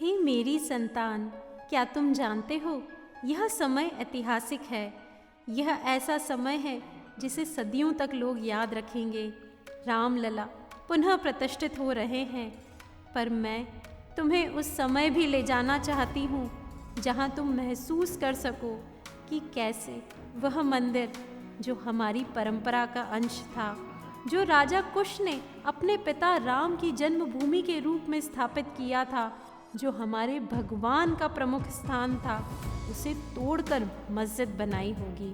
हे मेरी संतान, क्या तुम जानते हो यह समय ऐतिहासिक है। यह ऐसा समय है जिसे सदियों तक लोग याद रखेंगे। रामलला पुनः प्रतिष्ठित हो रहे हैं, पर मैं तुम्हें उस समय भी ले जाना चाहती हूँ जहाँ तुम महसूस कर सको कि कैसे वह मंदिर जो हमारी परंपरा का अंश था, जो राजा कुश ने अपने पिता राम की जन्मभूमि के रूप में स्थापित किया था, जो हमारे भगवान का प्रमुख स्थान था, उसे तोड़कर मस्जिद बनाई होगी।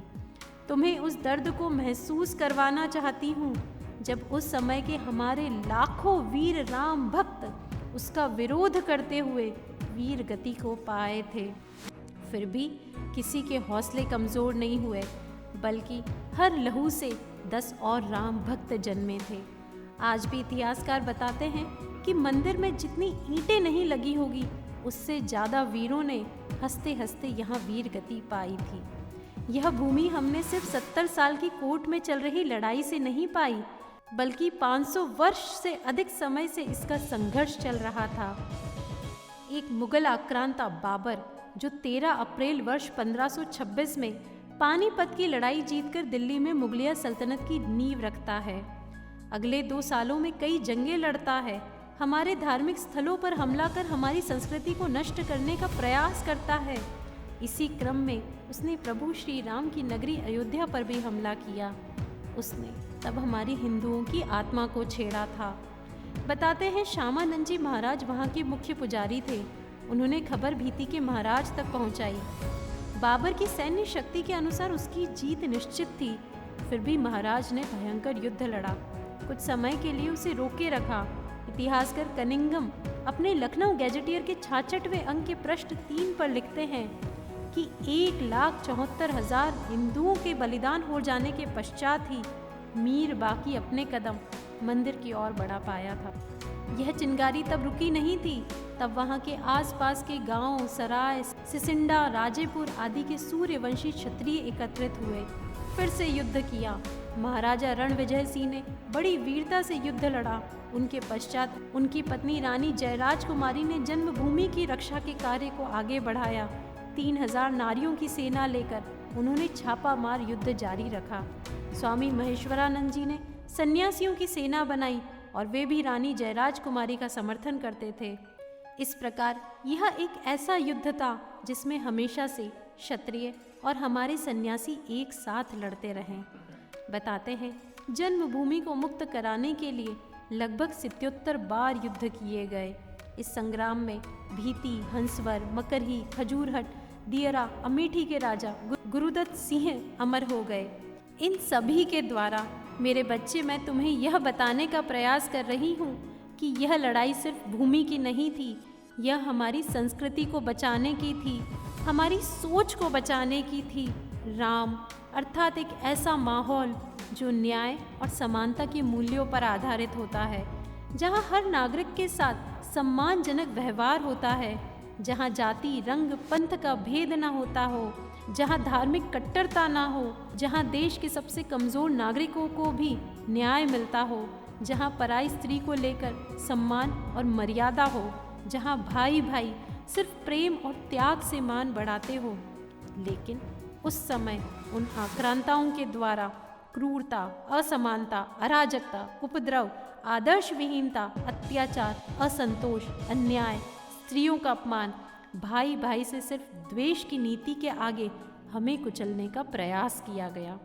तुम्हें उस दर्द को महसूस करवाना चाहती हूँ जब उस समय के हमारे लाखों वीर राम भक्त उसका विरोध करते हुए वीर गति को पाए थे। फिर भी किसी के हौसले कमज़ोर नहीं हुए, बल्कि हर लहू से 10 और राम भक्त जन्मे थे। आज भी इतिहासकार बताते हैं कि मंदिर में जितनी ईंटें नहीं लगी होगी, उससे ज़्यादा वीरों ने हंसते हंसते यहाँ वीर गति पाई थी। यह भूमि हमने सिर्फ 70 साल की कोर्ट में चल रही लड़ाई से नहीं पाई, बल्कि 500 वर्ष से अधिक समय से इसका संघर्ष चल रहा था। एक मुगल आक्रांता बाबर, जो 13 अप्रैल वर्ष 1526 में पानीपत की लड़ाई जीतकर दिल्ली में मुगलिया सल्तनत की नींव रखता है, अगले 2 सालों में कई जंगें लड़ता है, हमारे धार्मिक स्थलों पर हमला कर हमारी संस्कृति को नष्ट करने का प्रयास करता है। इसी क्रम में उसने प्रभु श्री राम की नगरी अयोध्या पर भी हमला किया। उसने तब हमारी हिंदुओं की आत्मा को छेड़ा था। बताते हैं श्यामानंद जी महाराज वहाँ के मुख्य पुजारी थे। उन्होंने खबर भीति के महाराज तक पहुँचाई। बाबर की सैन्य शक्ति के अनुसार उसकी जीत निश्चित थी, फिर भी महाराज ने भयंकर युद्ध लड़ा, कुछ समय के लिए उसे रोके रखा। इतिहासकार कनिंघम अपने लखनऊ गैजेटियर के 66वें अंक के पृष्ठ 3 पर लिखते हैं कि 1,74,000 हिंदुओं के बलिदान हो जाने के पश्चात ही मीर बाकी अपने कदम मंदिर की ओर बढ़ा पाया था। यह चिंगारी तब रुकी नहीं थी। तब वहाँ के आसपास के गांव, सराय, सिसिंडा, राजेपुर आदि के सूर्यवंशी क्षत्रिय एकत्रित हुए, फिर से युद्ध किया। महाराजा रणविजय सिंह ने बड़ी वीरता से युद्ध लड़ा। उनके पश्चात उनकी पत्नी रानी जयराज कुमारी ने जन्मभूमि की रक्षा के कार्य को आगे बढ़ाया। 3000 नारियों की सेना लेकर उन्होंने छापामार युद्ध जारी रखा। स्वामी महेश्वरानंद जी ने सन्यासियों की सेना बनाई और वे भी रानी जयराज कुमारी का समर्थन करते थे। इस प्रकार यह एक ऐसा युद्ध था जिसमें हमेशा से क्षत्रिय और हमारे सन्यासी एक साथ लड़ते रहे। बताते हैं जन्मभूमि को मुक्त कराने के लिए लगभग 77 बार युद्ध किए गए। इस संग्राम में भीति, हंसवर, मकरही, खजूरहट, दियरा, अमेठी के राजा गुरुदत्त सिंह अमर हो गए। इन सभी के द्वारा मेरे बच्चे, मैं तुम्हें यह बताने का प्रयास कर रही हूँ कि यह लड़ाई सिर्फ भूमि की नहीं थी, यह हमारी संस्कृति को बचाने की थी, हमारी सोच को बचाने की थी। राम अर्थात एक ऐसा माहौल जो न्याय और समानता के मूल्यों पर आधारित होता है, जहाँ हर नागरिक के साथ सम्मानजनक व्यवहार होता है, जहाँ जाति, रंग, पंथ का भेद न होता हो, जहाँ धार्मिक कट्टरता ना हो, जहाँ देश के सबसे कमज़ोर नागरिकों को भी न्याय मिलता हो, जहाँ पराई स्त्री को लेकर सम्मान और मर्यादा हो, जहाँ भाई भाई सिर्फ प्रेम और त्याग से मान बढ़ाते हो। लेकिन उस समय उन आक्रांताओं के द्वारा क्रूरता, असमानता, अराजकता, उपद्रव, आदर्श विहीनता, अत्याचार, असंतोष, अन्याय, स्त्रियों का अपमान, भाई भाई से सिर्फ द्वेष की नीति के आगे हमें कुचलने का प्रयास किया गया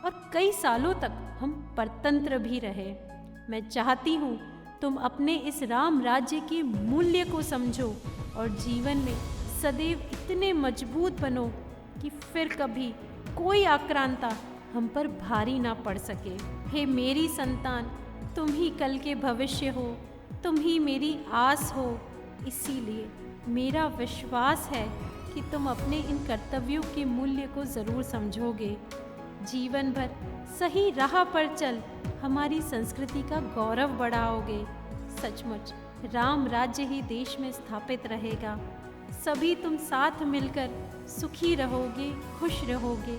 और कई सालों तक हम परतंत्र भी रहे। मैं चाहती हूँ तुम अपने इस राम राज्य के मूल्य को समझो और जीवन में सदैव इतने मजबूत बनो कि फिर कभी कोई आक्रांता हम पर भारी ना पड़ सके। हे मेरी संतान, तुम ही कल के भविष्य हो, तुम ही मेरी आस हो। इसीलिए मेरा विश्वास है कि तुम अपने इन कर्तव्यों के मूल्य को ज़रूर समझोगे। जीवन भर सही राह पर चल हमारी संस्कृति का गौरव बढ़ाओगे। सचमुच राम राज्य ही देश में स्थापित रहेगा। सभी तुम साथ मिलकर सुखी रहोगे, खुश रहोगे,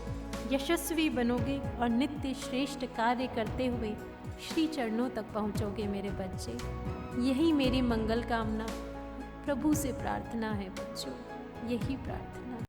यशस्वी बनोगे और नित्य श्रेष्ठ कार्य करते हुए श्री चरणों तक पहुँचोगे मेरे बच्चे। यही मेरी मंगल कामना प्रभु से प्रार्थना है बच्चों, यही प्रार्थना।